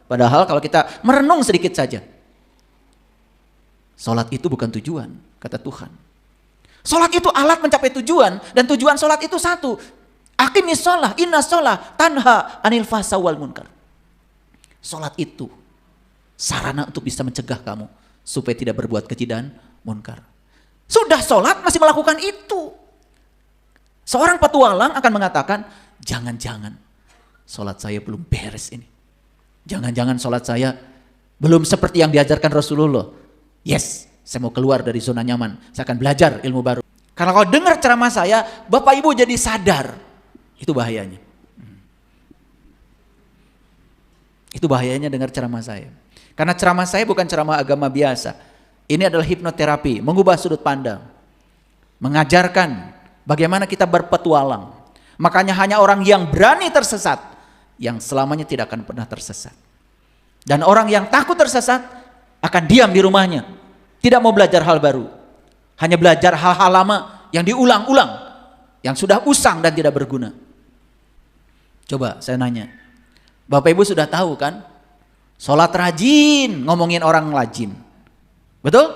Padahal kalau kita merenung sedikit saja, sholat itu bukan tujuan, kata Tuhan. Sholat itu alat mencapai tujuan, dan tujuan sholat itu satu. Aqimis sholah, inna sholah, tanha anil fahsya wal munkar. Sholat itu sarana untuk bisa mencegah kamu supaya tidak berbuat keji dan munkar. Sudah sholat masih melakukan itu. Seorang petualang akan mengatakan, jangan-jangan sholat saya belum beres ini. Jangan-jangan sholat saya belum seperti yang diajarkan Rasulullah. Yes, saya mau keluar dari zona nyaman. Saya akan belajar ilmu baru. Karena kalau dengar ceramah saya, Bapak Ibu jadi sadar. Itu bahayanya. Itu bahayanya dengar ceramah saya. Karena ceramah saya bukan ceramah agama biasa. Ini adalah hipnoterapi, mengubah sudut pandang. Mengajarkan bagaimana kita berpetualang. Makanya hanya orang yang berani tersesat, yang selamanya tidak akan pernah tersesat. Dan orang yang takut tersesat, akan diam di rumahnya. Tidak mau belajar hal baru. Hanya belajar hal-hal lama yang diulang-ulang. Yang sudah usang dan tidak berguna. Coba saya nanya. Bapak Ibu sudah tahu kan? Sholat rajin, ngomongin orang rajin. Betul?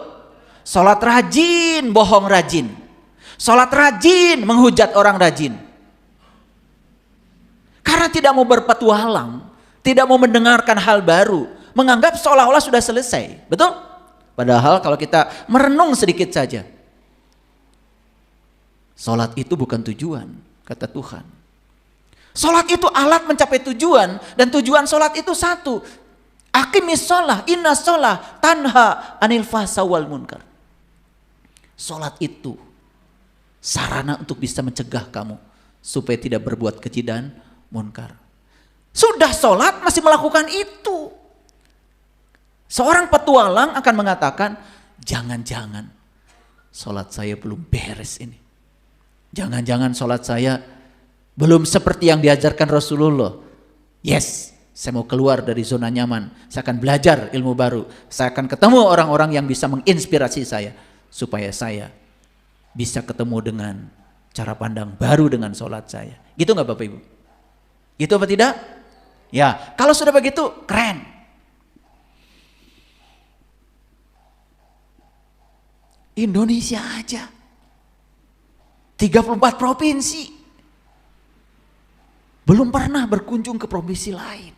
Sholat rajin, bohong rajin. Sholat rajin, menghujat orang rajin. Karena tidak mau berpetualang, tidak mau mendengarkan hal baru, menganggap seolah-olah sudah selesai. Betul? Padahal kalau kita merenung sedikit saja, sholat itu bukan tujuan, kata Tuhan. Sholat itu alat mencapai tujuan, dan tujuan sholat itu satu. Aqimis sholah, inna sholah, tanha anil fahsya wal munkar. Sholat itu sarana untuk bisa mencegah kamu supaya tidak berbuat keji dan munkar. Sudah sholat masih melakukan itu. Seorang petualang akan mengatakan, jangan-jangan sholat saya belum beres ini. Jangan-jangan sholat saya belum seperti yang diajarkan Rasulullah. Yes, saya mau keluar dari zona nyaman. Saya akan belajar ilmu baru. Saya akan ketemu orang-orang yang bisa menginspirasi saya, supaya saya bisa ketemu dengan cara pandang baru dengan sholat saya. Gitu nggak Bapak Ibu? Gitu apa tidak? Ya, kalau sudah begitu keren. Indonesia aja 34 provinsi, belum pernah berkunjung ke provinsi lain.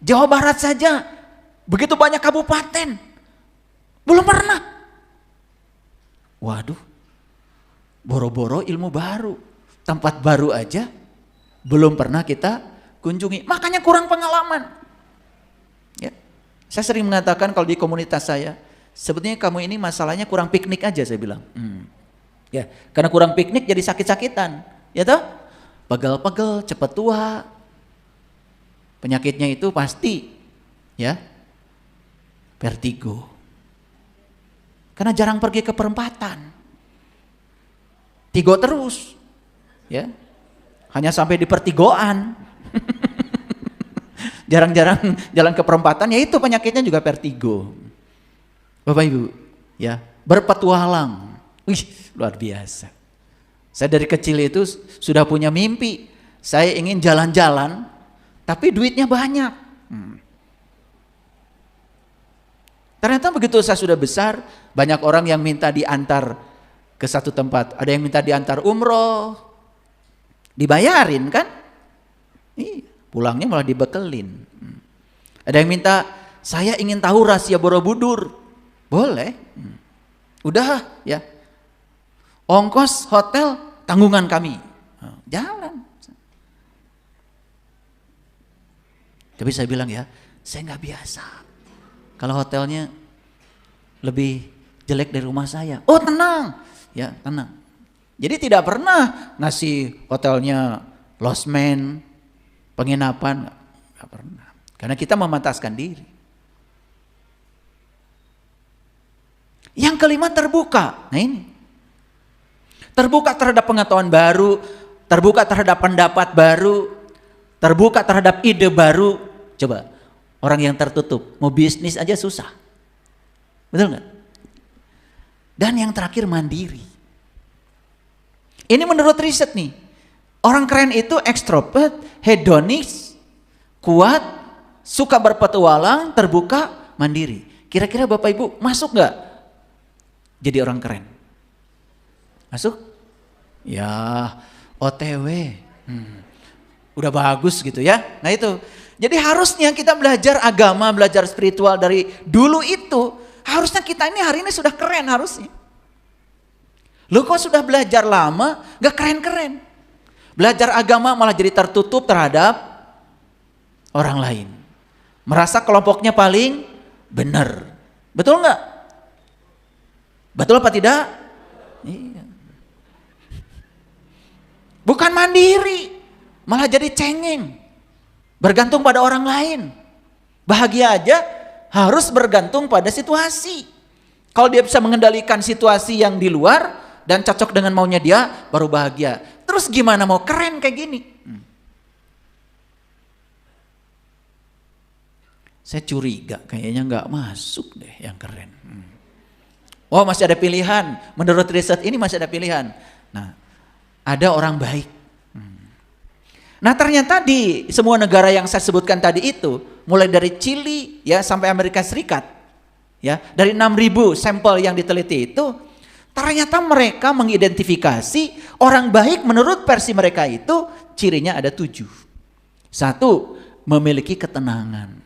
Jawa Barat saja begitu banyak kabupaten, belum pernah. Waduh, boro-boro ilmu baru, tempat baru aja belum pernah kita kunjungi, makanya kurang pengalaman. Ya, saya sering mengatakan kalau di komunitas saya, sebetulnya kamu ini masalahnya kurang piknik aja, saya bilang. Ya, karena kurang piknik jadi sakit-sakitan, ya toh? Pegel-pegel, cepat tua. Penyakitnya itu pasti, ya, vertigo. Karena jarang pergi ke perempatan, tigo terus, ya, hanya sampai di pertigoan. Jarang-jarang jalan ke perempatan, ya itu penyakitnya juga vertigo. Bapak Ibu, ya, berpetualang, wih, luar biasa. Saya dari kecil itu sudah punya mimpi, saya ingin jalan-jalan, tapi duitnya banyak. Ternyata begitu saya sudah besar, banyak orang yang minta diantar ke satu tempat. Ada yang minta diantar umroh, dibayarin kan? Pulangnya malah dibekelin. Ada yang minta, saya ingin tahu rahasia Borobudur. Boleh. Udah ya. Ongkos hotel tanggungan kami. Jalan. Tapi saya bilang ya, saya nggak biasa. Kalau hotelnya lebih jelek dari rumah saya. Oh tenang, ya tenang. Jadi tidak pernah ngasih hotelnya losmen, penginapan, nggak pernah. Karena kita memataskan diri. Yang kelima terbuka. Nah ini. Terbuka terhadap pengetahuan baru, terbuka terhadap pendapat baru, terbuka terhadap ide baru. Coba, orang yang tertutup, mau bisnis aja susah. Betul nggak? Dan yang terakhir mandiri. Ini menurut riset nih. Orang keren itu ekstrovert, hedonis, kuat, suka berpetualang, terbuka, mandiri. Kira-kira Bapak Ibu masuk nggak jadi orang keren? Masuk? Ya, OTW. Udah bagus gitu ya. Nah itu. Jadi harusnya kita belajar agama, belajar spiritual dari dulu itu. Harusnya kita ini hari ini sudah keren harusnya. Lu kok sudah belajar lama gak keren-keren. Belajar agama malah jadi tertutup terhadap orang lain. Merasa kelompoknya paling benar. Betul nggak? Betul apa tidak? Iya. Bukan mandiri, malah jadi cengeng. Bergantung pada orang lain. Bahagia aja harus bergantung pada situasi. Kalau dia bisa mengendalikan situasi yang di luar dan cocok dengan maunya dia, baru bahagia. Terus gimana mau keren kayak gini? Saya curiga kayaknya nggak masuk deh yang keren. Oh masih ada pilihan, menurut riset ini masih ada pilihan. Nah ada orang baik. Nah ternyata di semua negara yang saya sebutkan tadi itu, mulai dari Chili ya sampai Amerika Serikat, ya dari 6.000 sampel yang diteliti itu, ternyata mereka mengidentifikasi orang baik menurut versi mereka itu cirinya ada 7. 1, memiliki ketenangan.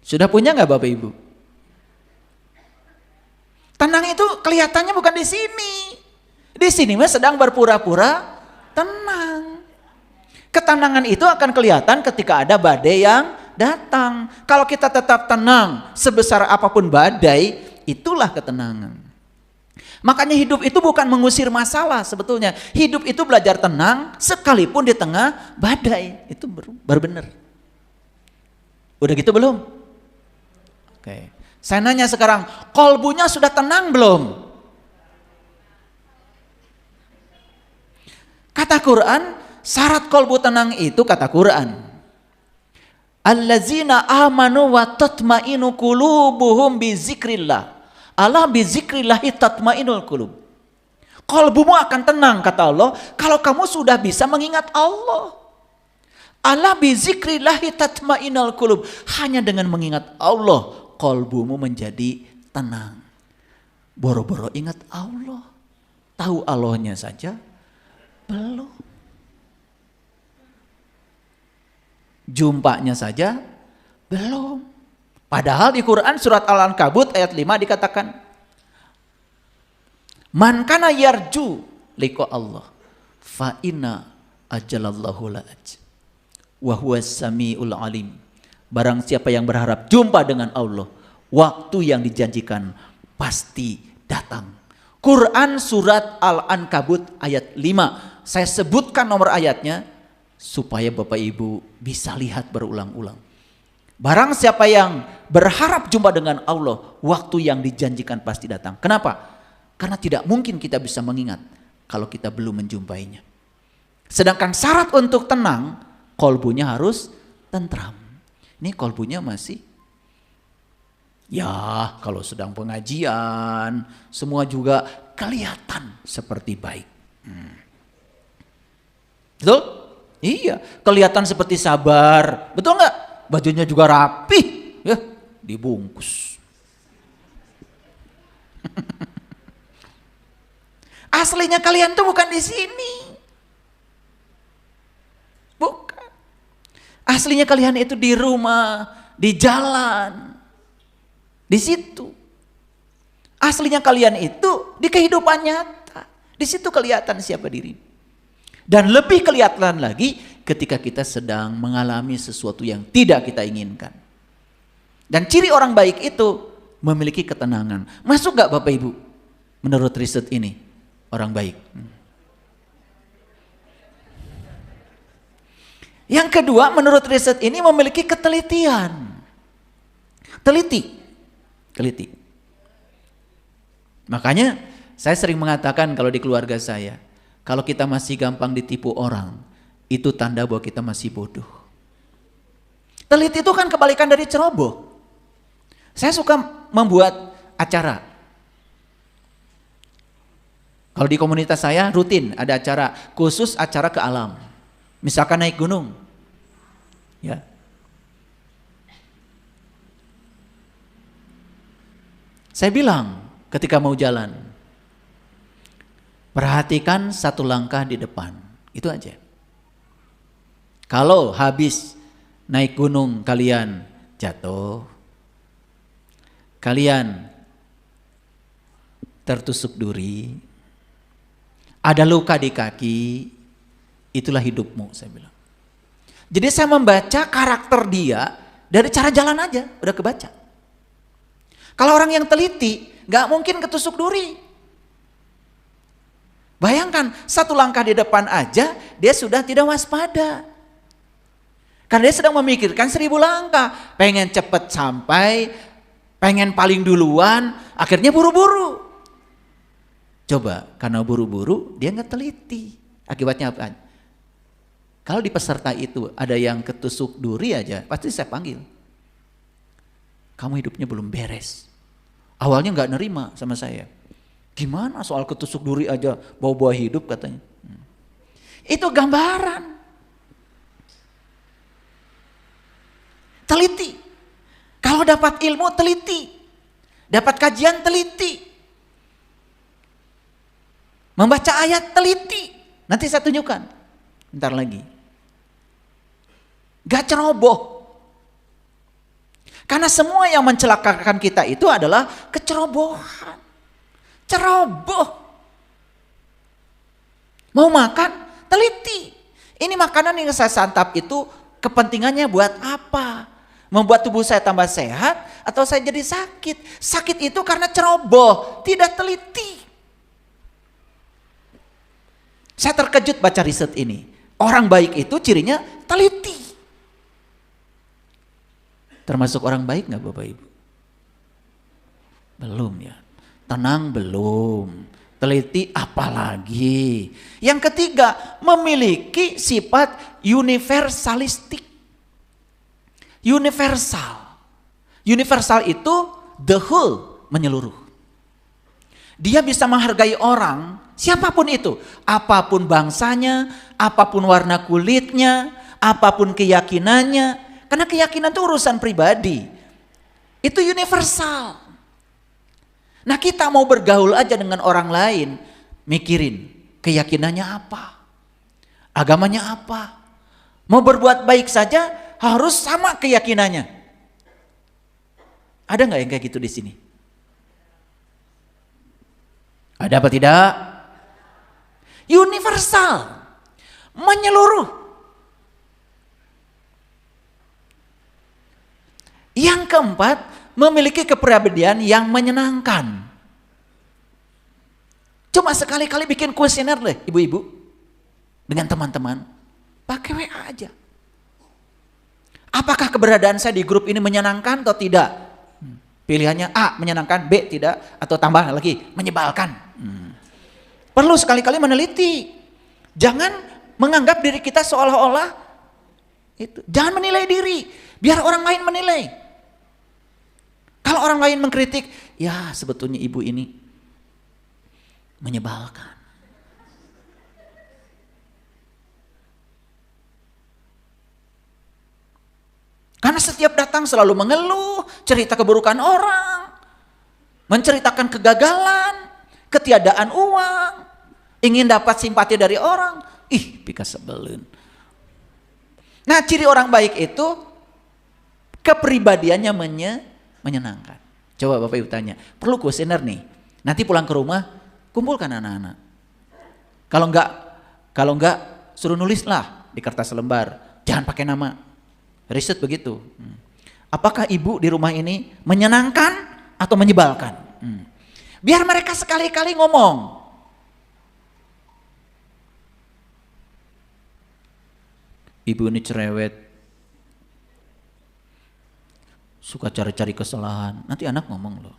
Sudah punya nggak Bapak Ibu? Tenang itu kelihatannya bukan di sini. Di sini mah sedang berpura-pura tenang. Ketenangan itu akan kelihatan ketika ada badai yang datang. Kalau kita tetap tenang sebesar apapun badai, itulah ketenangan. Makanya hidup itu bukan mengusir masalah sebetulnya. Hidup itu belajar tenang sekalipun di tengah badai. Itu baru benar. Udah gitu belum? Oke. Saya nanya sekarang, kolbunya sudah tenang belum? Kata Quran, syarat kolbu tenang itu kata Quran, allazina amanu wa tatmainu qulubuhum bi zikrillah. Allah bi zikrillah tatmainul qulub. Kolbumu akan tenang kata Allah kalau kamu sudah bisa mengingat Allah. Allah bi zikrillah tatmainul qulub. Hanya dengan mengingat Allah kolbumu menjadi tenang. Boro-boro ingat Allah. Tahu Allahnya saja belum. Jumpanya saja belum. Padahal di Quran surat Al-Ankabut ayat 5 dikatakan, man kana yarju liqa Allah fa inna ajalallahu la'aj wa huwas samiul alim. Barang siapa yang berharap jumpa dengan Allah, waktu yang dijanjikan pasti datang. Quran surat Al-Ankabut ayat 5. Saya sebutkan nomor ayatnya supaya Bapak Ibu bisa lihat berulang-ulang. Barang siapa yang berharap jumpa dengan Allah, waktu yang dijanjikan pasti datang. Kenapa? Karena tidak mungkin kita bisa mengingat kalau kita belum menjumpainya. Sedangkan syarat untuk tenang, kolbunya harus tentram. Ini kolbunya masih, ya kalau sedang pengajian, semua juga kelihatan seperti baik. Betul? Iya, kelihatan seperti sabar. Betul nggak? Bajunya juga rapi, ya dibungkus. Aslinya kalian tuh bukan di sini. Bukan. Aslinya kalian itu di rumah, di jalan, di situ. Aslinya kalian itu di kehidupan nyata. Di situ kelihatan siapa diri. Dan lebih kelihatan lagi ketika kita sedang mengalami sesuatu yang tidak kita inginkan. Dan ciri orang baik itu memiliki ketenangan. Masuk gak Bapak Ibu? Menurut riset ini, orang baik. Yang kedua, menurut riset ini memiliki ketelitian. Teliti. Makanya saya sering mengatakan kalau di keluarga saya, kalau kita masih gampang ditipu orang, itu tanda bahwa kita masih bodoh. Teliti itu kan kebalikan dari ceroboh. Saya suka membuat acara. Kalau di komunitas saya rutin ada acara, khusus acara ke alam. Misalkan naik gunung. Ya. Saya bilang ketika mau jalan, perhatikan satu langkah di depan, itu aja. Kalau habis naik gunung kalian jatuh, kalian tertusuk duri, ada luka di kaki, itulah hidupmu, saya bilang. Jadi saya membaca karakter dia dari cara jalan aja, udah kebaca. Kalau orang yang teliti, gak mungkin ketusuk duri. Bayangkan, satu langkah di depan aja, dia sudah tidak waspada. Karena dia sedang memikirkan 1000 langkah. Pengen cepet sampai, pengen paling duluan, akhirnya buru-buru. Coba, karena buru-buru, dia gak teliti. Akibatnya apa? Kalau di peserta itu ada yang ketusuk duri aja, pasti saya panggil. Kamu hidupnya belum beres. Awalnya nggak nerima sama saya. Gimana soal ketusuk duri aja bawa-bawa hidup katanya. Itu gambaran. Teliti. Kalau dapat ilmu teliti. Dapat kajian teliti. Membaca ayat teliti. Nanti saya tunjukkan. Bentar lagi. Gak ceroboh. Karena semua yang mencelakakan kita itu adalah kecerobohan. Ceroboh. Mau makan, teliti. Ini makanan yang saya santap itu kepentingannya buat apa? Membuat tubuh saya tambah sehat atau saya jadi sakit? Sakit itu karena ceroboh, tidak teliti. Saya terkejut baca riset ini. Orang baik itu cirinya teliti. Termasuk orang baik gak Bapak Ibu? Belum ya. Tenang belum. Teliti apalagi. Yang ketiga, memiliki sifat universalistik. Universal. Universal itu the whole, menyeluruh. Dia bisa menghargai orang, siapapun itu. Apapun bangsanya, apapun warna kulitnya, apapun keyakinannya. Karena keyakinan itu urusan pribadi. Itu universal. Nah kita mau bergaul aja dengan orang lain. Mikirin keyakinannya apa. Agamanya apa. Mau berbuat baik saja harus sama keyakinannya. Ada gak yang kayak gitu di sini? Ada apa tidak? Universal. Menyeluruh. Yang keempat, memiliki kepribadian yang menyenangkan. Cuma sekali-kali bikin kuesioner deh ibu-ibu. Dengan teman-teman. Pakai WA aja. Apakah keberadaan saya di grup ini menyenangkan atau tidak? Pilihannya A, menyenangkan, B, tidak. Atau tambah lagi, menyebalkan. Perlu sekali-kali meneliti. Jangan menganggap diri kita seolah-olah itu. Jangan menilai diri. Biar orang lain menilai. Kalau orang lain mengkritik, ya sebetulnya ibu ini menyebalkan. Karena setiap datang selalu mengeluh, cerita keburukan orang, menceritakan kegagalan, ketiadaan uang, ingin dapat simpati dari orang. Ih, pika sebelun. Nah, ciri orang baik itu kepribadiannya menyenangkan. Coba Bapak Ibu tanya, perlu kuesioner nih. Nanti pulang ke rumah, kumpulkan anak-anak. Kalau enggak suruh nulislah di kertas lembar. Jangan pakai nama. Riset begitu. Apakah ibu di rumah ini menyenangkan atau menyebalkan? Biar mereka sekali-kali ngomong. Ibu ini cerewet. Suka cari-cari kesalahan. Nanti anak ngomong loh.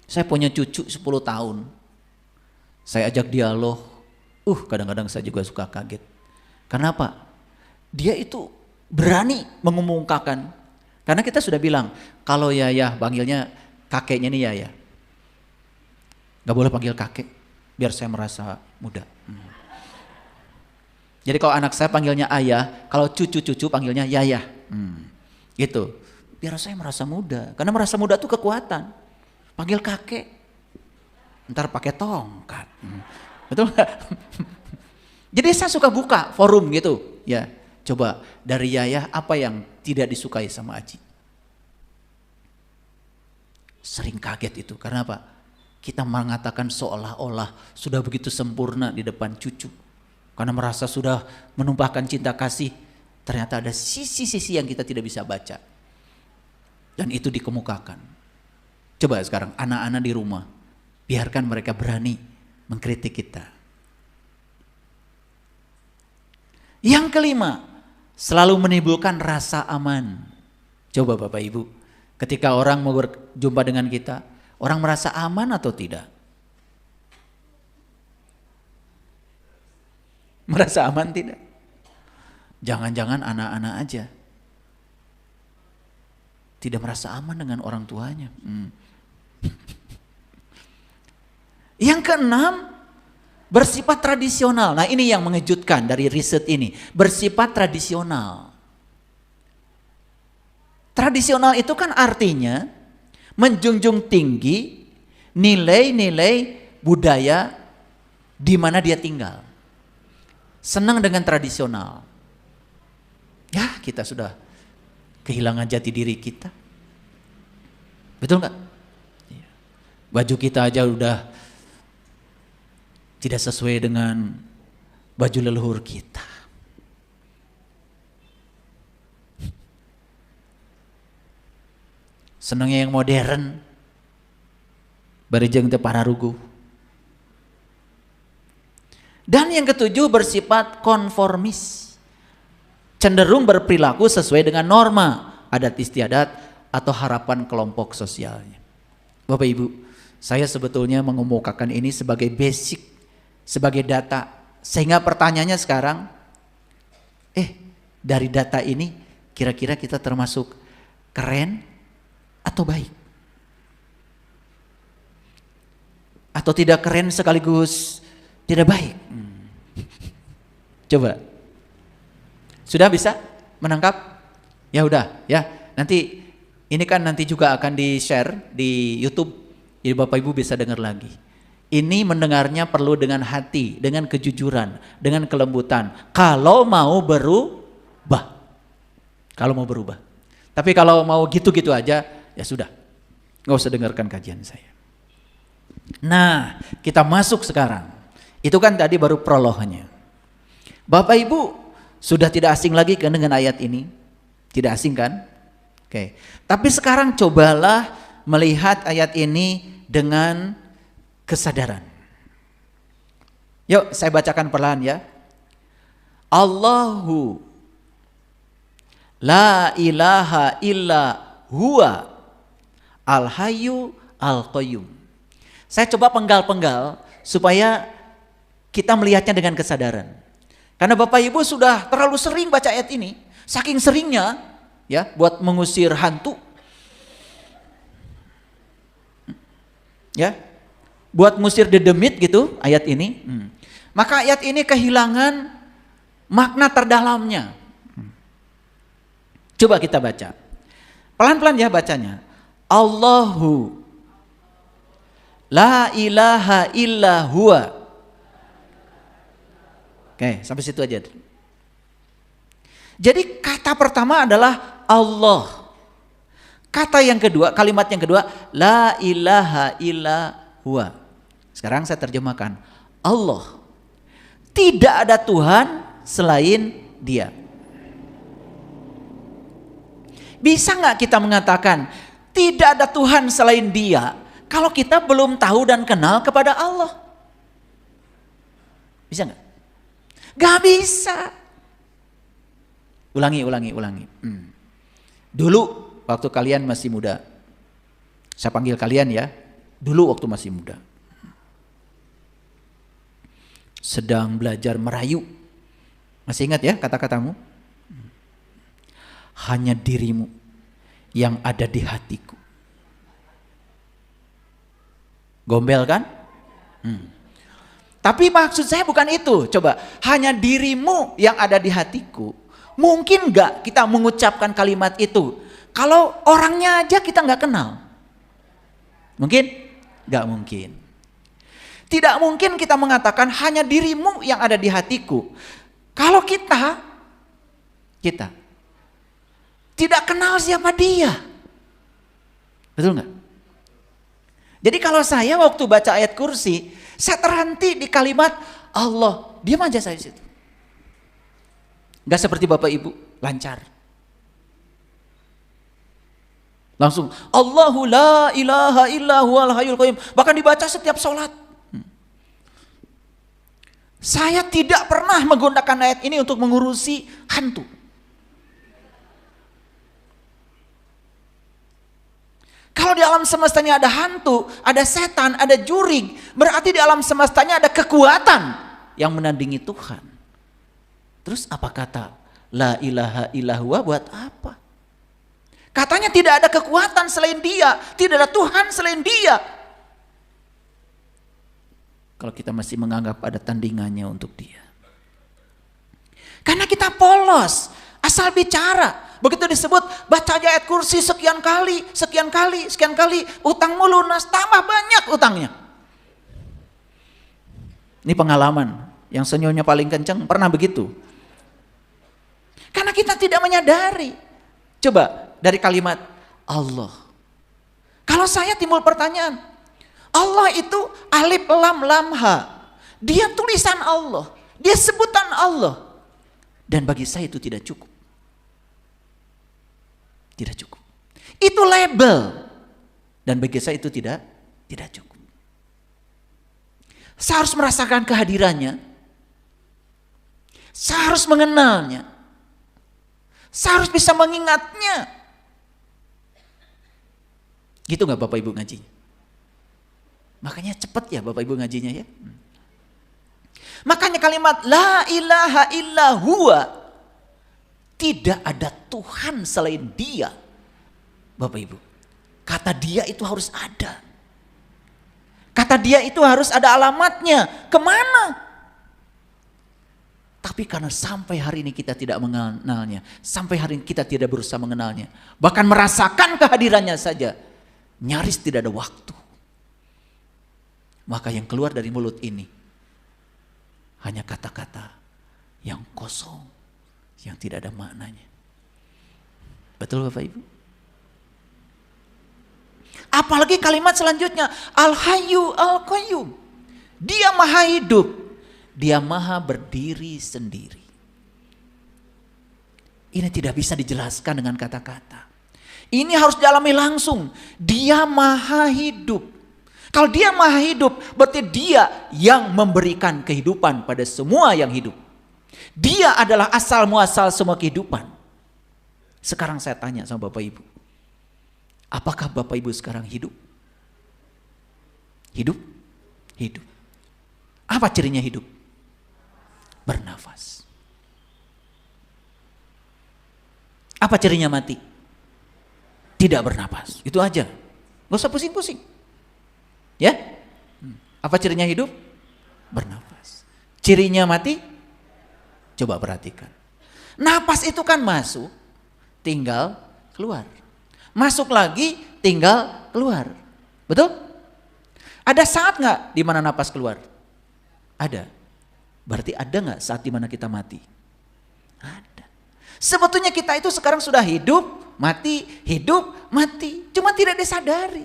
Saya punya cucu 10 tahun. Saya ajak dialog. Kadang-kadang saya juga suka kaget. Kenapa? Dia itu berani mengumumkakan. Karena kita sudah bilang, kalau Yayah panggilnya kakeknya nih Yayah. Gak boleh panggil kakek, biar saya merasa muda. Jadi kalau anak saya panggilnya ayah, kalau cucu-cucu panggilnya Yayah. Gitu. biar saya merasa muda. Karena merasa muda itu kekuatan. Panggil kakek, ntar pakai tongkat. Betul nggak? Jadi saya suka buka forum gitu. Ya, coba dari Yayah apa yang tidak disukai sama Aji? Sering kaget itu. Karena apa? Kita mengatakan seolah-olah sudah begitu sempurna di depan cucu. Karena merasa sudah menumpahkan cinta kasih. Ternyata ada sisi-sisi yang kita tidak bisa baca. Dan itu dikemukakan. Coba sekarang anak-anak di rumah, biarkan mereka berani mengkritik kita. Yang kelima, selalu menimbulkan rasa aman. Coba Bapak Ibu, ketika orang mau berjumpa dengan kita, orang merasa aman atau tidak? Merasa aman tidak? Jangan-jangan anak-anak aja tidak merasa aman dengan orang tuanya. Yang keenam, bersifat tradisional. Nah ini yang mengejutkan dari riset ini. Bersifat tradisional. Tradisional itu kan artinya menjunjung tinggi nilai-nilai budaya di mana dia tinggal. Senang dengan tradisional. Ya kita sudah kehilangan jati diri kita. Betul nggak? Baju kita aja udah tidak sesuai dengan baju leluhur kita. Senangnya yang modern. Barijeng teu pararuguh. Dan yang ketujuh bersifat konformis. Cenderung berperilaku sesuai dengan norma, adat istiadat atau harapan kelompok sosialnya. Bapak Ibu, saya sebetulnya mengemukakan ini sebagai basic, sebagai data. Sehingga pertanyaannya sekarang, dari data ini kira-kira kita termasuk keren atau baik? Atau tidak keren sekaligus tidak baik? Coba. Sudah bisa menangkap? Ya udah ya. Nanti ini kan nanti juga akan di-share di YouTube. Jadi Bapak Ibu bisa dengar lagi. Ini mendengarnya perlu dengan hati, dengan kejujuran, dengan kelembutan. Kalau mau berubah. Kalau mau berubah. Tapi kalau mau gitu-gitu aja, ya sudah. Nggak usah dengarkan kajian saya. Nah, kita masuk sekarang. Itu kan tadi baru prolognya. Bapak Ibu sudah tidak asing lagi kan dengan ayat ini? Tidak asing kan? Oke. Tapi sekarang cobalah melihat ayat ini dengan kesadaran. Yuk saya bacakan perlahan ya. Allahu la ilaha illa huwa al-hayyu al-qayyum. Saya coba penggal-penggal supaya kita melihatnya dengan kesadaran. Karena Bapak Ibu sudah terlalu sering baca ayat ini, saking seringnya ya buat mengusir hantu. Ya. Buat mengusir dedemit gitu ayat ini. Maka ayat ini kehilangan makna terdalamnya. Coba kita baca. Pelan-pelan ya bacanya. Allahu la ilaha illa huwa. Oke, sampai situ aja. Jadi kata pertama adalah Allah. Kata yang kedua, kalimat yang kedua, la ilaha illa huwa. Sekarang saya terjemahkan. Allah. Tidak ada Tuhan selain Dia. Bisa nggak kita mengatakan tidak ada Tuhan selain Dia kalau kita belum tahu dan kenal kepada Allah? Bisa nggak? Gak bisa. Ulangi. Dulu waktu kalian masih muda, saya panggil kalian ya, dulu waktu masih muda, sedang belajar merayu, masih ingat ya kata-katamu? Hanya dirimu yang ada di hatiku. Gombel kan? Tapi maksud saya bukan itu. Coba, hanya dirimu yang ada di hatiku. Mungkin gak kita mengucapkan kalimat itu Kalau orangnya aja kita nggak kenal. Mungkin? Nggak mungkin. Tidak mungkin kita mengatakan hanya dirimu yang ada di hatiku. Kalau kita tidak kenal siapa dia. Betul nggak? Jadi kalau saya waktu baca ayat kursi, saya terhenti di kalimat Allah. Diam aja saya di situ. Nggak seperti Bapak Ibu, lancar. Langsung Allahu la ilaha illa huwal hayyul qayyum. Bahkan dibaca setiap sholat. Saya tidak pernah menggunakan ayat ini untuk mengurusi hantu. Kalau di alam semestanya ada hantu, ada setan, ada jurig, berarti di alam semestanya ada kekuatan yang menandingi Tuhan. Terus apa kata la ilaha illa huwa buat apa? Katanya tidak ada kekuatan selain dia, tidak ada Tuhan selain dia. Kalau kita masih menganggap ada tandingannya untuk dia. Karena kita polos, asal bicara. Begitu disebut baca aja ayat kursi sekian kali, utangmu lunas, tambah banyak utangnya. Ini pengalaman, yang senyumnya paling kencang pernah begitu. Karena kita tidak menyadari. Coba dari kalimat Allah. Kalau saya timbul pertanyaan, Allah itu alif lam lam ha. Dia tulisan Allah, dia sebutan Allah. Dan bagi saya itu tidak cukup. Tidak cukup. Itu label. Dan bagi saya itu tidak cukup. Saya harus merasakan kehadirannya. Saya harus mengenalnya. Saya harus bisa mengingatnya. Gitu gak Bapak Ibu ngaji? Makanya cepat ya Bapak Ibu ngajinya ya. Makanya kalimat la ilaha illa huwa. Tidak ada Tuhan selain dia. Bapak Ibu. Kata dia itu harus ada. Kata dia itu harus ada alamatnya. Kemana? Tapi karena sampai hari ini kita tidak mengenalnya. Sampai hari ini kita tidak berusaha mengenalnya. Bahkan merasakan kehadirannya saja. Nyaris tidak ada waktu. Maka yang keluar dari mulut ini. Hanya kata-kata yang kosong. Yang tidak ada maknanya. Betul Bapak Ibu? Apalagi kalimat selanjutnya. Al-Hayyu Al-Qayyum. Dia maha hidup. Dia maha berdiri sendiri. Ini tidak bisa dijelaskan dengan kata-kata. Ini harus dialami langsung. Dia maha hidup. Kalau dia maha hidup, berarti dia yang memberikan kehidupan pada semua yang hidup. Dia adalah asal muasal semua kehidupan. Sekarang saya tanya sama Bapak Ibu. Apakah Bapak Ibu sekarang hidup? Hidup? Hidup. Apa cirinya hidup? Bernafas. Apa cirinya mati? Tidak bernafas. Itu aja. Gak usah pusing-pusing. Ya? Apa cirinya hidup? Bernafas. Cirinya mati? Coba perhatikan. Napas itu kan masuk, tinggal keluar. Masuk lagi, tinggal keluar. Betul? Ada saat gak di mana napas keluar? Ada. Berarti ada gak saat di mana kita mati? Ada. Sebetulnya kita itu sekarang sudah hidup, mati, cuma tidak disadari.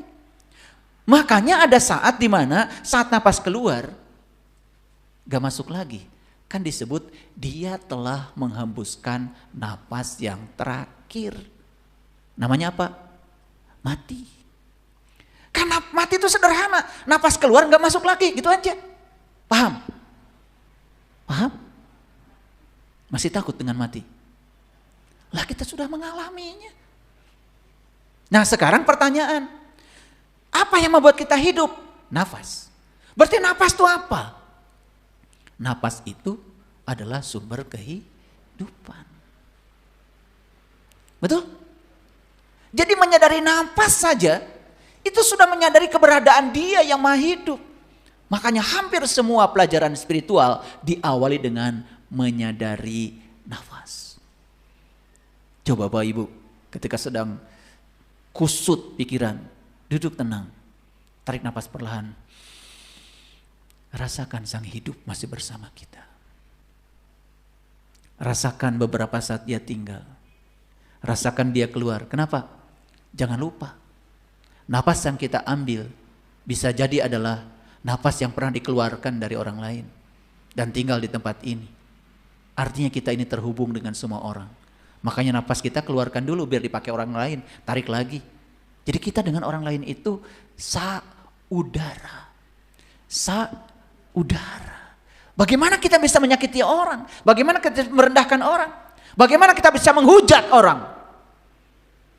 Makanya ada saat di mana saat napas keluar, gak masuk lagi. Kan disebut dia telah menghembuskan napas yang terakhir. Namanya apa? Mati. Karena mati itu sederhana. Napas keluar gak masuk lagi, gitu aja. Paham? Paham? Masih takut dengan mati? Lah kita sudah mengalaminya. Nah sekarang pertanyaan. Apa yang membuat kita hidup? Nafas. Berarti nafas itu apa? Nafas itu adalah sumber kehidupan. Betul? Jadi menyadari nafas saja, itu sudah menyadari keberadaan dia yang maha hidup. Makanya hampir semua pelajaran spiritual diawali dengan menyadari nafas. Coba Bapak Ibu ketika sedang kusut pikiran, duduk tenang, tarik nafas perlahan. Rasakan sang hidup masih bersama kita. Rasakan beberapa saat dia tinggal. Rasakan dia keluar. Kenapa? Jangan lupa, napas yang kita ambil bisa jadi adalah napas yang pernah dikeluarkan dari orang lain dan tinggal di tempat ini. Artinya kita ini terhubung dengan semua orang. Makanya napas kita keluarkan dulu biar dipakai orang lain, tarik lagi. Jadi kita dengan orang lain itu saudara. Saudara. Bagaimana kita bisa menyakiti orang? Bagaimana kita merendahkan orang? Bagaimana kita bisa menghujat orang?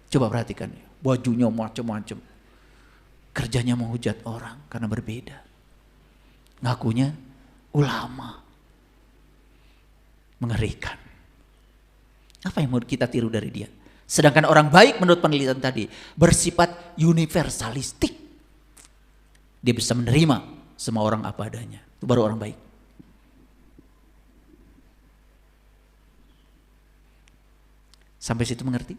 Coba perhatikan, bajunya macam-macam. Kerjanya menghujat orang karena berbeda. Ngakunya ulama. Mengerikan. Apa yang mau kita tiru dari dia? Sedangkan orang baik menurut penelitian tadi bersifat universalistik. Dia bisa menerima semua orang apa adanya. Itu baru orang baik. Sampai situ mengerti?